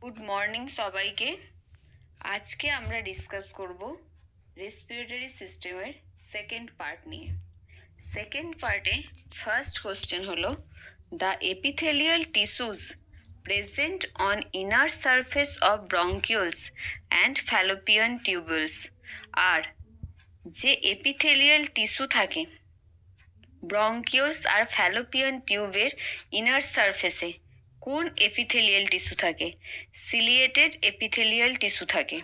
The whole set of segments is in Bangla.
গুড মর্নিং সবাইকে। আজকে আমরা ডিসকাস করব রেসপিরেটরি সিস্টেমের সেকেন্ড পার্ট নিয়ে। সেকেন্ড পার্টে ফার্স্ট কোশ্চেন হলো the epithelial tissues present on inner surface of bronchioles and fallopian tubules. আর যে এপিথেলিয়াল টিস্যু থাকে ব্রঙ্কিউলস আর ফ্যালোপিয়ান টিউবের ইনার সারফেসে কোন এপিথেলিয়াল টিস্যু থাকে? সিলিয়েটেড এপিথেলিয়াল টিস্যু থাকে।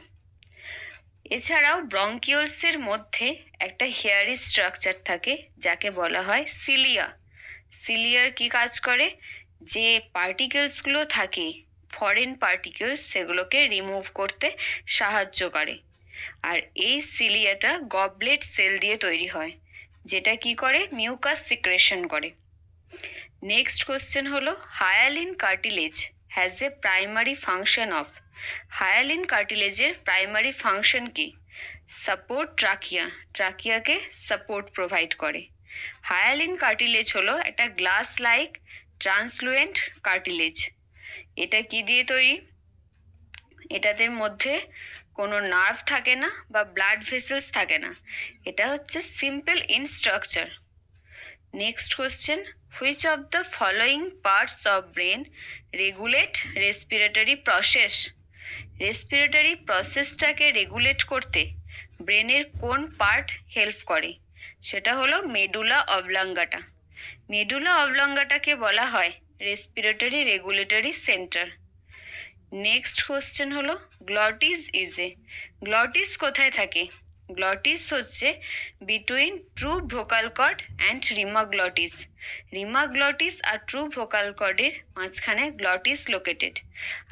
এছাড়াও ব্রঙ্কিউলসের মধ্যে একটা হেয়ারি স্ট্রাকচার থাকে যাকে বলা হয় সিলিয়া। সিলিয়ার কি কাজ করে? যে পার্টিকেলসগুলো থাকে ফরেন পার্টিকেলস সেগুলোকে রিমুভ করতে সাহায্য করে। আর এই সিলিয়াটা গবলেট সেল দিয়ে তৈরি হয়, যেটা কি করে মিউকাস সিক্রেশন করে। নেক্সট কোশ্চেন হলো hyaline cartilage has a primary function of. Hyaline কার্টিলেজের প্রাইমারি ফাংশন কি? সাপোর্ট ট্রাকিয়া, ট্রাকিয়াকে সাপোর্ট প্রোভাইড করে। হায়ালিন কার্টিলেজ হলো একটা গ্লাস লাইক ট্রান্সলুয়েন্ট কার্টিলেজ। এটা কি দিয়ে তৈরি? এটাদের মধ্যে কোনো নার্ভ থাকে না বা ব্লাড ভেসেলস থাকে না। এটা হচ্ছে simple in structure. Next question, which of the following parts of brain regulate respiratory process? Respiratory প্রসেসটাকে রেগুলেট করতে ব্রেনের কোন পার্ট হেল্প করে? সেটা হলো মেডুলা অবলাঙ্গাটা। মেডুলা অবলাঙ্গাটাকে বলা হয় respiratory regulatory centre. Next question হলো গ্লটিস গ্লটিস কোথায় থাকে? গ্লটিস হচ্ছে between true vocal cord and rima glottis. Rima glottis আর ট্রু ভোকাল কর্ডের মাঝখানে গ্লটিস লোকেটেড।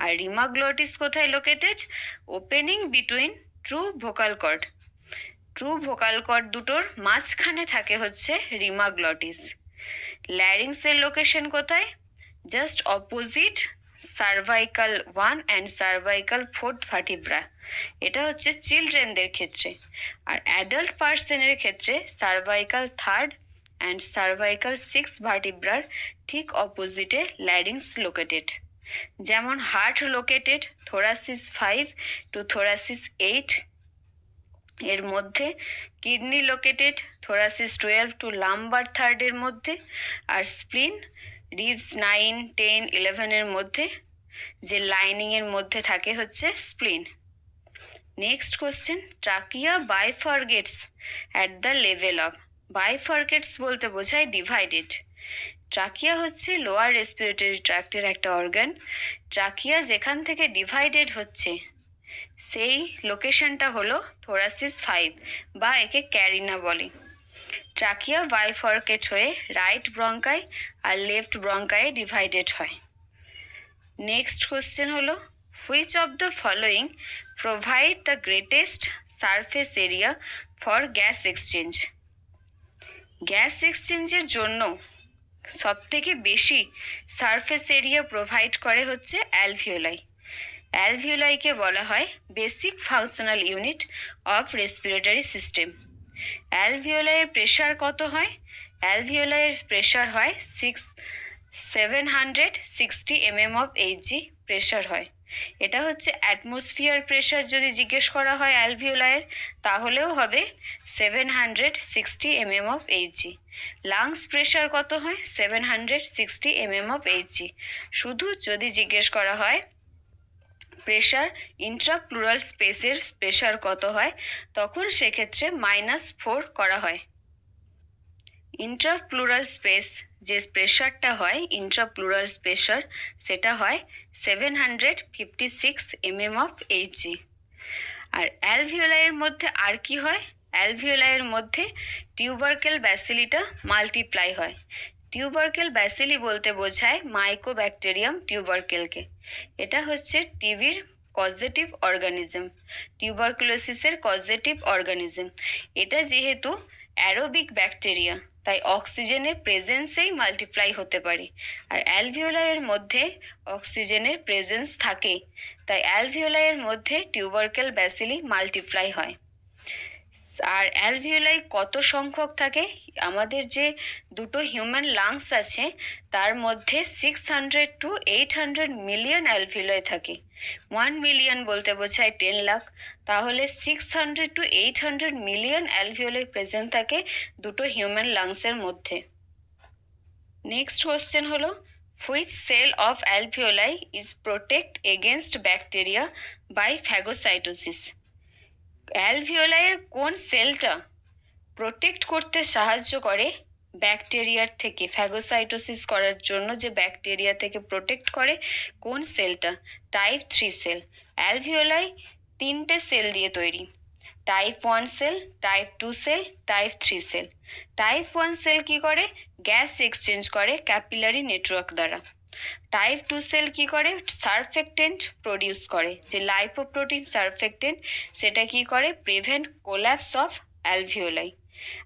আর রিমাগ্লটিস কোথায় located? Opening between true vocal cord. True vocal cord দুটোর মাঝখানে থাকে হচ্ছে রিমাগ্লটিস। ল্যারিংসের লোকেশন কোথায়? Just opposite cervical 1 and cervical 4 vertebra. এটা হচ্ছে চিলড্রেনদের ক্ষেত্রে। আর অ্যাডাল্ট পার্সনের ক্ষেত্রে সার্ভাইকাল 3rd অ্যান্ড সার্ভাইকাল 6 ভার্টিব্রার ঠিক অপোজিটে ল্যারিংস লোকেটেড। যেমন heart located thoracic 5 to thoracic 8 এর মধ্যে, kidney located thoracic 12 to lumbar 3rd এর মধ্যে, আর স্প্লিন রিভস 9, 10, 11 এর মধ্যে, যে লাইনিংয়ের মধ্যে থাকে হচ্ছে spleen. Next question, trachea bifurcates at the level of. Bifurcates বলতে বোঝায় ডিভাইডেড। ট্রাকিয়া হচ্ছে লোয়ার রেসপিরেটরি ট্র্যাক্টের একটা অর্গান। ট্রাকিয়া যেখান থেকে ডিভাইডেড হচ্ছে সেই লোকেশনটা হলো থোরাসিস 5 বা একে ক্যারিনা বলে। ট্রাকিয়া বাইফার্কেট হয়ে রাইট ব্রঙ্কাই আর লেফট ব্রঙ্কায়ে ডিভাইডেড হয়। নেক্সট কোশ্চেন হলো which of the following provide the greatest surface area for gas exchange? Gas এক্সচেঞ্জের জন্য সবথেকে বেশি সারফেস এরিয়া প্রোভাইড করে হচ্ছে অ্যালভিওলাই। অ্যালভিওলাইকে বলা হয় basic functional unit of respiratory system. অ্যালভিওলাইয়ের প্রেশার কত হয়? অ্যালভিওলাইয়ের প্রেশার হয় 760 mm of Hg প্রেশার হয়। এটা হচ্ছে অ্যাটমসফিয়ার প্রেশার যদি জিজ্ঞেস করা হয় অ্যালভিওলাইয়ের, তাহলেও হবে 760 mm of Hg। Lungs pressure কত হয়? 760 mm of Hg। শুধু যদি জিজ্ঞেস করা হয় প্রেশার ইন্ট্রাপ্লুরাল স্পেসের প্রেশার কত হয়, তখন সেক্ষেত্রে -4 করা হয়। ইন্ট্রাপ্লুরাল স্পেস যে প্রেশারটা হয় ইন্ট্রাপ্লুরাল প্রেশার, সেটা হয় 756 mm of Hg। আর অ্যালভিওলাইয়ের মধ্যে আর কি হয়? অ্যালভিওলাইয়ের মধ্যে টিউবারকেল ব্যাসিলিটা মাল্টিপ্লাই হয়। টিউবারকেল ব্যাসিলি বলতে বোঝায় মাইকোব্যাকটেরিয়াম টিউবারকেলকে। এটা হচ্ছে টিবির কজেটিভ অর্গানিজম, টিউবারকুলোসিসের কজেটিভ অর্গানিজম। এটা যেহেতু অ্যারোবিক ব্যাকটেরিয়া, তাই অক্সিজেনের প্রেজেন্সেই মাল্টিপ্লাই হতে পারে। আর অ্যালভিওলাইয়ের মধ্যে অক্সিজেনের প্রেজেন্স থাকে, তাই অ্যালভিওলাইয়ের মধ্যে টিউবারকেল ব্যাসিলি মাল্টিপ্লাই হয়। আর অ্যালভিওলাই কত সংখ্যক থাকে? আমাদের যে দুটো হিউম্যান লাংস আছে তার মধ্যে 600 to 800 মিলিয়ন অ্যালভিওলাই থাকে। 1 মিলিয়ন বলতে বোঝায় 10 লাখ, তাহলে 600 to 800 মিলিয়ন অ্যালভিওলাই প্রেজেন্ট থাকে দুটো হিউম্যান লাংসের মধ্যে। নেক্সট কোশ্চেন হলো, which cell of alveoli is protect against bacteria by phagocytosis? অ্যালভিওলাইয়ের কোন সেলটা প্রোটেক্ট করতে সাহায্য করে ব্যাকটেরিয়ার থেকে? ফ্যাগোসাইটোসিস করার জন্য যে ব্যাকটেরিয়া থেকে প্রোটেক্ট করে কোন সেলটা? Type 3 cell. অ্যালভিওলাই 3টে সেল দিয়ে তৈরি, type 1 cell, type 2 cell, type 3 cell. Type 1 cell কি করে? গ্যাস এক্সচেঞ্জ করে ক্যাপিলারি নেটওয়ার্ক দ্বারা। টাইপ 2 সেল কি করে? সারফেক্টেন্ট প্রডিউস করে, যে লাইপোপ্রোটিন সারফেক্টেন্ট, সেটা কি করে? Prevent collapse of alveoli.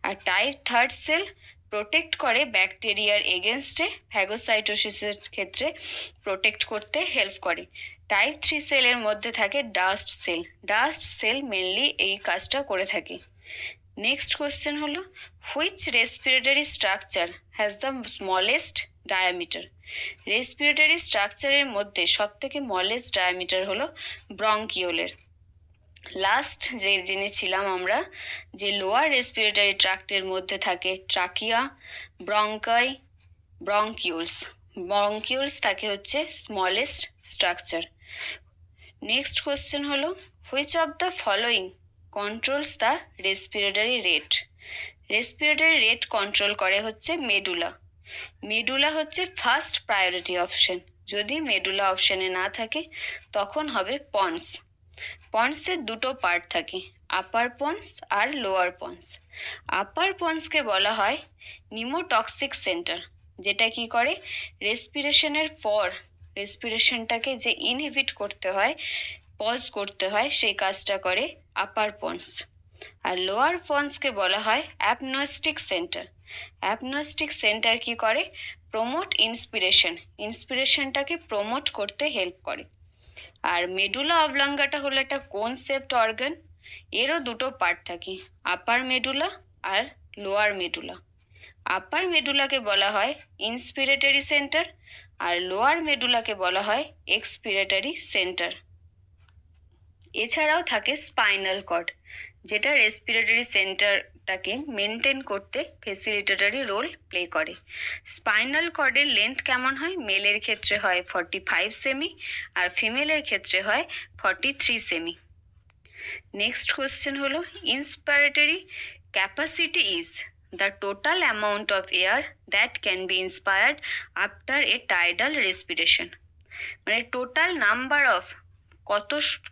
আর টাইপ 3 সেল প্রোটেক্ট করে ব্যাকটেরিয়ার এগেনস্টে, ফ্যাগোসাইটোসিসের ক্ষেত্রে প্রোটেক্ট করতে হেল্প করে। টাইপ 3 সেলের মধ্যে থাকে dust cell. Dust cell mainly এই কাজটা করে থাকে। নেক্সট কোশ্চেন হলো, which respiratory structure has the smallest diameter? Respiratory স্ট্রাকচারের মধ্যে সবথেকে স্মলেস্ট ডায়ামিটার হলো ব্রঙ্কিওলের। লাস্ট যে জেনেছিলাম আমরা যে লোয়ার রেসপিরেটরি ট্র্যাক্টের মধ্যে থাকে ট্রাকিয়া, ব্রঙ্কাই, ব্রঙ্কিউলস। ব্রঙ্কিউলস থাকে হচ্ছে স্মলেস্ট স্ট্রাকচার। নেক্সট কোশ্চেন হলো, which of the following controls the respiratory rate? Respiratory rate control করে হচ্ছে মেডুলা। মেডুলা হচ্ছে ফার্স্ট প্রায়োরিটি অপশন। যদি মেডুলা অপশানে না থাকে তখন হবে পন্স। পন্সের দুটো পার্ট থাকে, আপার পন্স আর লোয়ার পন্স। আপার পন্সকে বলা হয় নিমোটক্সিক সেন্টার, যেটা কি করে? রেসপিরেশনের পর রেসপিরেশনটাকে যে ইনহিবিট করতে হয়, পজ করতে হয়, সেই কাজটা করে আপার পন্স। আর লোয়ার পন্সকে বলা হয় অ্যাপনস্টিক সেন্টার। অ্যাপনস্টিক সেন্টার কি করে? প্রমোট ইন্সপিরেশন, ইন্সপিরেশনটাকে প্রমোট করতে হেল্প করে। আর মেডুলা অবলাঙ্গাটা হলো একটা কোন শেপড অর্গান, এরও দুটো পার্ট থাকে, আপার মেডুলা আর লোয়ার মেডুলা। আপার মেডুলাকে বলা হয় ইন্সপিরেটরি সেন্টার আর লোয়ার মেডুলাকে বলা হয় এক্সপিরেটরি সেন্টার। এছাড়াও থাকে স্পাইনাল কর্ড, যেটা রেসপিরেটরি সেন্টারটাকে মেনটেন করতে ফেসিলিটেটরি রোল প্লে করে। স্পাইনাল কর্ডের লেন্থ কেমন হয়? মেলের ক্ষেত্রে হয় 45 সেমি আর ফিমেলের ক্ষেত্রে হয় 43 সেমি। নেক্সট কোশ্চেন হলো, inspiratory capacity is the total amount of air that can be inspired after a tidal respiration. মানে টোটাল নাম্বার অফ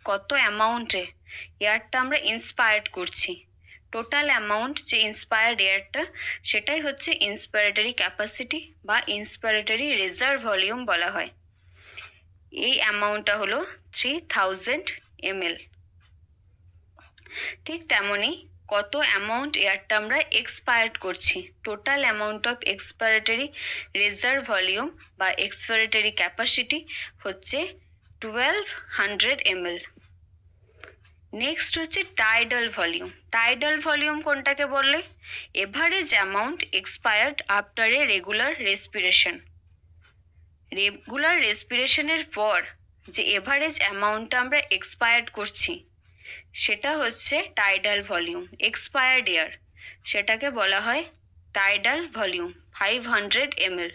কত অ্যামাউন্টে এয়ারটা আমরা ইন্সপায়ার্ড করছি, টোটাল অ্যামাউন্ট যে ইন্সপায়ার্ড এয়ারটা, সেটাই হচ্ছে ইন্সপায়ারেটরি ক্যাপাসিটি বা ইন্সপায়ারেটরি রিজার্ভ ভলিউম বলা হয়। এই অ্যামাউন্টটা হলো 3000 ml। ঠিক তেমনই কত অ্যামাউন্ট এয়ারটা আমরা এক্সপায়ার্ড করছি, total amount of expiratory reserve volume বা এক্সপায়ারেটরি ক্যাপাসিটি হচ্ছে 1200 ml। নেক্সট হচ্ছে টাইডাল ভলিউম। টাইডাল ভলিউম কোনটাকে বললে? Average amount expired after a regular respiration. Regular রেসপিরেশনের পর যে এভারেজ অ্যামাউন্টটা আমরা এক্সপায়ার্ড করছি, সেটা হচ্ছে টাইডাল ভলিউম। এক্সপায়ার্ড এয়ার, সেটাকে বলা হয় টাইডাল ভলিউম 500 ml।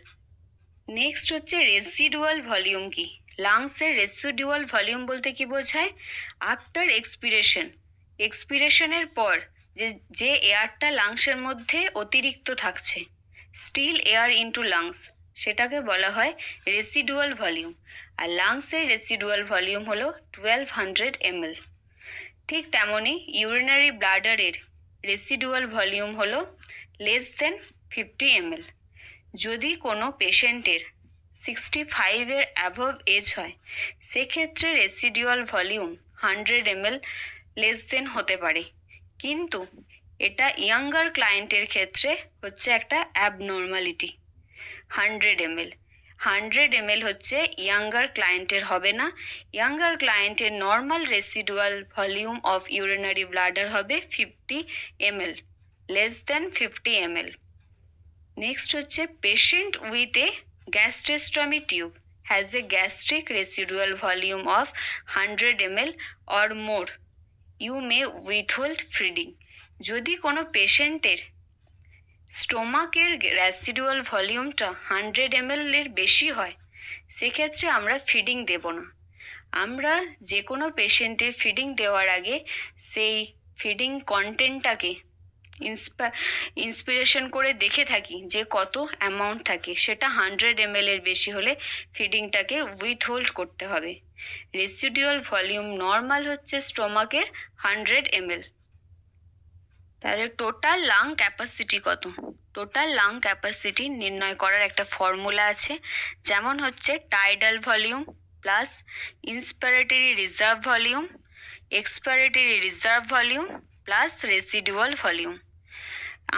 নেক্সট হচ্ছে রেসিডুয়াল ভলিউম কি? লাংসের রেসিডুয়াল ভলিউম বলতে কি বোঝায়? আফটার এক্সপিরেশন, এক্সপিরেশনের পর যে এয়ারটা লাংসের মধ্যে অতিরিক্ত থাকছে, স্টিল এয়ার ইনটু লাংস, সেটাকে বলা হয় রেসিডুয়াল ভলিউম। আর লাংসের রেসিডুয়াল ভলিউম হলো 1200 ml। ঠিক তেমনই ইউরিনারি ব্লাডারের রেসিডুয়াল ভলিউম হলো লেস দেন 50 ml। যদি কোনো পেশেন্টের 65 অ্যাবভ এজ হয়, সেক্ষেত্রে residual volume 100 ml less than হতে পারে, কিন্তু এটা ইয়াঙ্গার ক্লায়েন্টের ক্ষেত্রে হচ্ছে একটা অ্যাবনর্মালিটি। 100 ml, 100 ml হচ্ছে ইয়াঙ্গার ক্লায়েন্টের হবে না। ইয়াঙ্গার ক্লায়েন্টের normal residual volume of urinary bladder হবে 50 ml, less than 50 ml। Next হচ্ছে patient with a gastrostomy tube has a gastric residual volume of 100 ml or more, you may withhold feeding. যদি কোনো পেশেন্টের স্টোমাকের রেসিডুয়াল ভলিউমটা 100 ml এর বেশি হয়, সেক্ষেত্রে আমরা ফিডিং দেব না। আমরা যে কোনো পেশেন্টের ফিডিং দেওয়ার আগে সেই ফিডিং কন্টেন্টটাকে ইন্সপিরেশন করে দেখে থাকি যে কত অ্যামাউন্ট থাকে। সেটা 100 ml এর বেশি হলে ফিডিংটাকে উইথহোল্ড করতে হবে। রেসিডুয়াল ভলিউম নর্মাল হচ্ছে স্টোমাকের 100 ml। তাহলে টোটাল লাং ক্যাপাসিটি কত? টোটাল লাং ক্যাপাসিটি নির্ণয় করার একটা ফর্মুলা আছে, যেমন হচ্ছে tidal volume plus inspiratory reserve volume, expiratory reserve volume plus residual volume.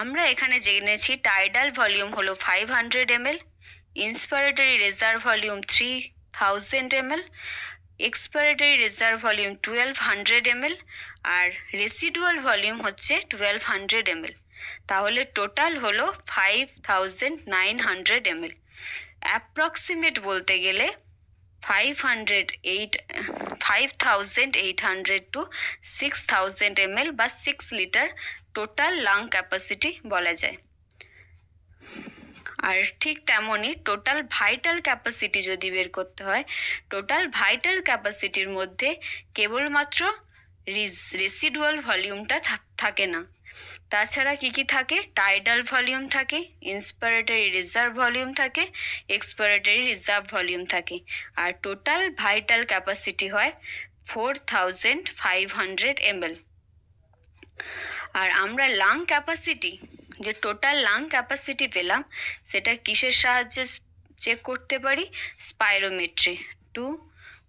আমরা এখানে জেনেছি টাইডাল ভলিউম হলো 500 ml, inspiratory reserve volume 3000 ml, expiratory reserve volume 1200 ml, আর রেসিডুয়াল ভলিউম হচ্ছে 1200 ml। তাহলে টোটাল হলো 5900 ml। অ্যাপ্রক্সিমেট বলতে গেলে 5800 টু 6000 ml বা 6 লিটার টোটাল লাং ক্যাপাসিটি বলা যায়। আর ঠিক তেমনই টোটাল ভাইটাল ক্যাপাসিটি যদি বের করতে হয়, টোটাল ভাইটাল ক্যাপাসিটির মধ্যে কেবলমাত্র রেসিডুয়াল ভলিউমটা থাকে না। তাছাড়া কি কি থাকে? টাইডাল ভলিউম থাকে, ইন্সপিরেটরি রিজার্ভ ভলিউম থাকে, এক্সপিরেটরি রিজার্ভ ভলিউম থাকে, আর টোটাল ভাইটাল ক্যাপাসিটি হয় 4500 ml। আর আমরা লাং ক্যাপাসিটি, যে টোটাল লাং ক্যাপাসিটি পেলাম, সেটা কিসের সাহায্যে চেক করতে পারি? Spirometry to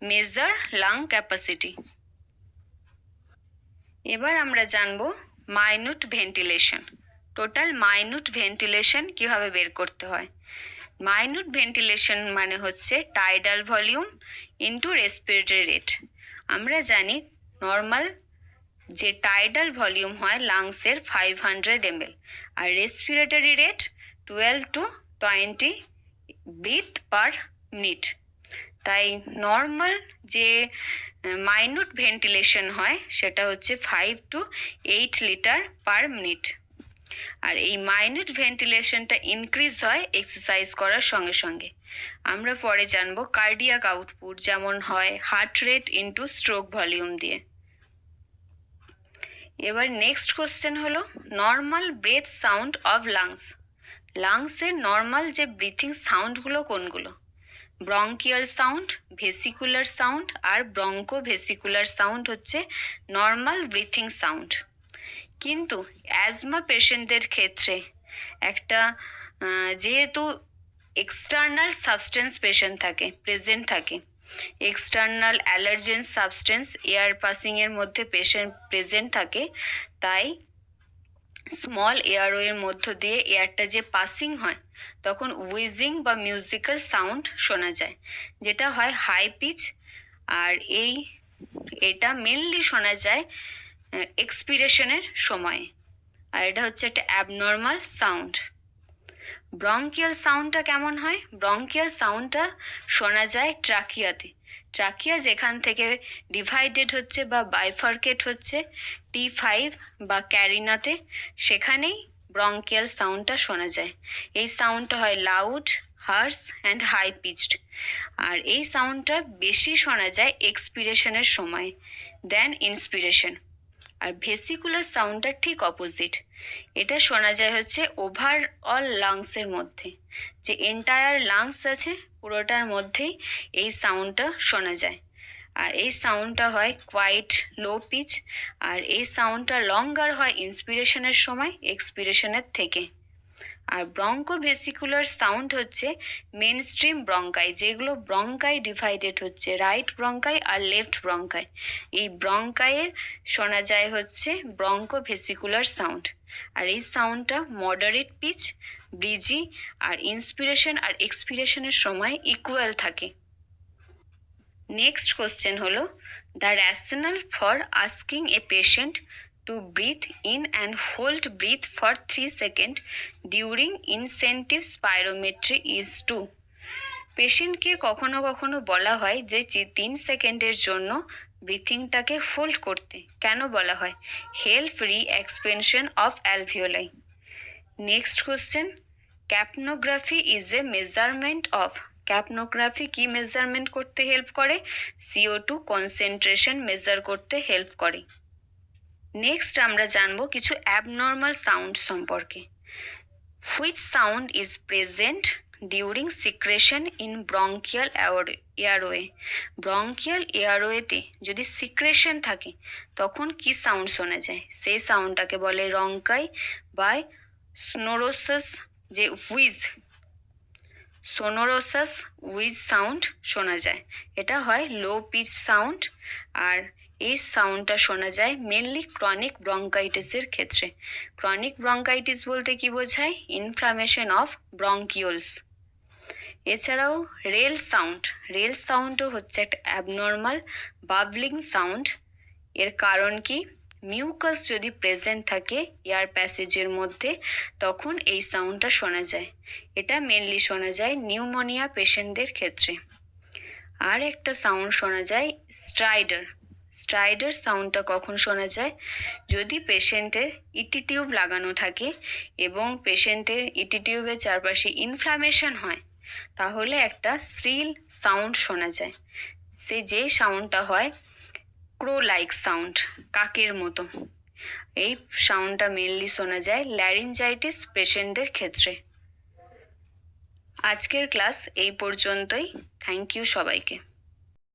measure lung capacity. এবার আমরা জানবো minute ventilation. Total minute ventilation কিভাবে বের করতে হয়? মাইনুট ভেন্টিলেশন মানে হচ্ছে tidal volume into respiratory rate. আমরা জানি নর্মাল যে টাইডাল ভলিউম হয় লাংসের 500 ml, আর respiratory rate 12 to 20 breath per minute. তাই নর্মাল যে মাইনুট ভেন্টিলেশন হয় সেটা হচ্ছে 5 to 8 লিটার পার মিনিট। আর এই মাইনুট ভেন্টিলেশনটা ইনক্রিজ হয় এক্সারসাইজ করার সঙ্গে সঙ্গে। আমরা পরে জানবো কার্ডিয়াক আউটপুট যেমন হয় heart rate into stroke volume দিয়ে। এবার নেক্সট কোশ্চেন হলো normal breath sound of lungs. লাংসের নর্মাল যে ব্রিথিং সাউন্ডগুলো কোনগুলো? ব্রঙ্কিয়াল সাউন্ড, ভেসিকুলার সাউন্ড আর ব্রঙ্কো ভেসিকুলার সাউন্ড হচ্ছে নর্মাল ব্রিথিং সাউন্ড। কিন্তু অ্যাজমা পেশেন্টদের ক্ষেত্রে একটা যেহেতু এক্সটার্নাল সাবস্টেন্স প্রেজেন্ট থাকে, এক্সটার্নাল অ্যালার্জেন সাবস্টেন্স এয়ার পাসিংয়ের মধ্যে প্রেজেন্ট থাকে, তাই স্মল এয়ারওয়ের মধ্য দিয়ে এয়ারটা যে পাসিং হয় তখন উইজিং বা মিউজিক্যাল সাউন্ড শোনা যায়, যেটা হয় হাই পিচ। আর এটা মেনলি শোনা যায় এক্সপিরেশনের সময়, আর এটা হচ্ছে একটা অ্যাবনর্মাল সাউন্ড। ব্রঙ্কিয়াল সাউন্ডটা কেমন হয়? ব্রঙ্কিয়াল সাউন্ডটা শোনা যায় ট্রাকিয়াতে। ট্রাকিয়া যেখান থেকে ডিভাইডেড হচ্ছে বা বাইফার্কেট হচ্ছে T5 বা ক্যারিনাতে, সেখানেই ব্রঙ্কিয়াল সাউন্ডটা শোনা যায়। এই সাউন্ডটা হয় loud, harsh and high pitched. আর এই সাউন্ডটা বেশি শোনা যায় এক্সপিরেশনের সময় দেন ইন্সপিরেশন। আর ভেসিকুলার সাউন্ডটা ঠিক অপোজিট, এটা শোনা যায় হচ্ছে ওভারঅল লাংসের মধ্যে, যে এন্টায়ার লাংস আছে পুরোটার মধ্যেই এই সাউন্ডটা শোনা যায়। আর এই সাউন্ডটা হয় কোয়াইট লো পিচ, আর এই সাউন্ডটা লঙ্গার হয় ইন্সপিরেশনের সময় এক্সপিরেশনের থেকে। আর ব্রঙ্কো ভেসিকুলার সাউন্ড হচ্ছে মেন স্ট্রিম ব্রঙ্কাই, যেগুলো ব্রঙ্কাই ডিভাইডেড হচ্ছে, রাইট ব্রঙ্কাই আর লেফট ব্রঙ্কাই। এই ব্রঙ্কাইয়ের শোনা যায় হচ্ছে ব্রঙ্কো ভেসিকুলার সাউন্ড। আর এই সাউন্ডটা মডারেট পিচ, ব্রিজি, আর ইন্সপিরেশন আর এক্সপিরেশনের সময় ইকুয়াল থাকে। নেক্সট কোশ্চেন হলো, the rationale for asking a patient to breathe in and hold breath for 3 second during incentive spirometry is to. পেশেন্টকে কখনো কখনো বলা হয় যে 3 সেকেন্ডের জন্য ব্রিথিংটাকে হোল্ড করতে। কেন বলা হয়? Help reexpansion of alveoli. Next question, capnography is a measurement of. Capnography কি মেজারমেন্ট করতে হেল্প করে? CO2 কনসেন্ট্রেশন মেজার করতে হেল্প করে। নেক্সট আমরা জানবো কিছু অ্যাবনর্মাল সাউন্ড সম্পর্কে। Which sound is present during secretion in bronchial airway. Bronchial এয়ারওয়েতে যদি সিক্রেশন থাকে তখন কি সাউন্ড শোনা যায়? সেই সাউন্ডটাকে বলে রঙ্কাই বা সোনোরোসাস, যে হুইজ, সোনোরোসাস হুইজ সাউন্ড শোনা যায়। এটা হয় লো পিচ সাউন্ড, আর এই সাউন্ডটা শোনা যায় মেনলি ক্রনিক ব্রঙ্কাইটিসের ক্ষেত্রে। ক্রনিক ব্রঙ্কাইটিস বলতে কি বোঝায়? Inflammation of bronchioles. এছাড়াও রেল সাউন্ডও হচ্ছে একটা অ্যাবনর্মাল বাবলিং সাউন্ড। এর কারণ কি? মিউকাস যদি প্রেজেন্ট থাকে এয়ার প্যাসেজের মধ্যে তখন এই সাউন্ডটা শোনা যায়। এটা মেনলি শোনা যায় নিউমোনিয়া পেশেন্টদের ক্ষেত্রে। আর একটা সাউন্ড শোনা যায় স্ট্রাইডার সাউন্ডটা কখন শোনা যায়? যদি পেশেন্টের ইটি টিউব লাগানো থাকে এবং পেশেন্টের ইটি টিউবের চারপাশে ইনফ্লামেশন হয় তাহলে একটা শ্রিল সাউন্ড শোনা যায়। যে সাউন্ডটা হয় ক্রো লাইক সাউন্ড, কাকের মতো। এই সাউন্ডটা মেনলি শোনা যায় ল্যারিঞ্জাইটিস পেশেন্টদের ক্ষেত্রে। আজকের ক্লাস এই পর্যন্তই। থ্যাংক ইউ সবাইকে।